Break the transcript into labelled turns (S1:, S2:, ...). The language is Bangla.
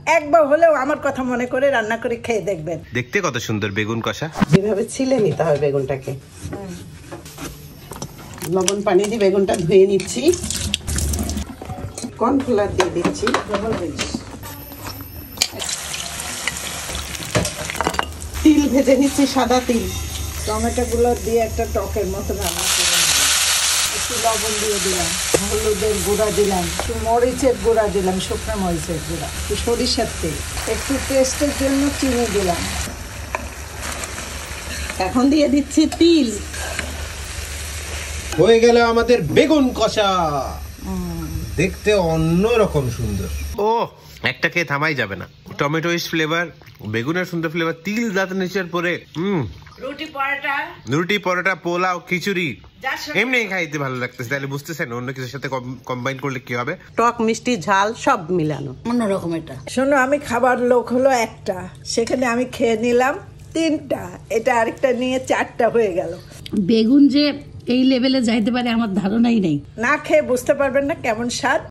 S1: একবার হলেও আমার কথা মনে করে রান্না করে খেয়ে দেখবেন।
S2: দেখতে কত সুন্দর বেগুন কষা।
S3: এভাবে ছিলে নিতে হবে বেগুনটাকে। লবণ পানি দিয়ে বেগুনটা ধুয়ে নিচ্ছি, কর্নফ্লাওয়ার দিয়ে দিচ্ছি, তিল ভেজে নিচ্ছি, সাদা তিল।
S1: টমেটো গুলো দিয়ে একটা টকের মতো রান্না করে একটু লবণ দিয়ে দিলাম, হলুদের গুঁড়া দিলাম, একটু মরিচের গুঁড়া দিলাম, শুকনো মরিচের গুঁড়া, একটু সরিষার তেল, একটু টেস্টের জন্য চিনি দিলাম।
S3: এখন দিয়ে দিচ্ছি তিল।
S2: হয়ে গেল আমাদের বেগুন কষা, দেখতে অন্যরকম সুন্দর। ও একটা খেয়ে থামাই যাবে না। টমেটো ফ্লেভার, বেগুনের সুন্দর ফ্লেভার, তিল দাঁত নিচের পরে রুটি পরোটা পোলাও খিচুড়ি এমনি খাইতে ভালো লাগতেছে। তাহলে বুঝতেছেন অন্য কিছুর সাথে কম্বাইন করলে কি হবে।
S3: টক মিষ্টি ঝাল সব মিলানো, অন্যরকম এটা।
S1: শোনো, আমি খাবার লোক হলো একটা, সেখানে আমি খেয়ে নিলাম 3টা, এটা আরেকটা নিয়ে 4টা হয়ে গেল।
S4: বেগুন যে এই লেভেলে যাইতে পারে আমার ধারণাই নেই।
S1: না খেয়ে বুঝতে পারবেন না কেমন স্বাদ।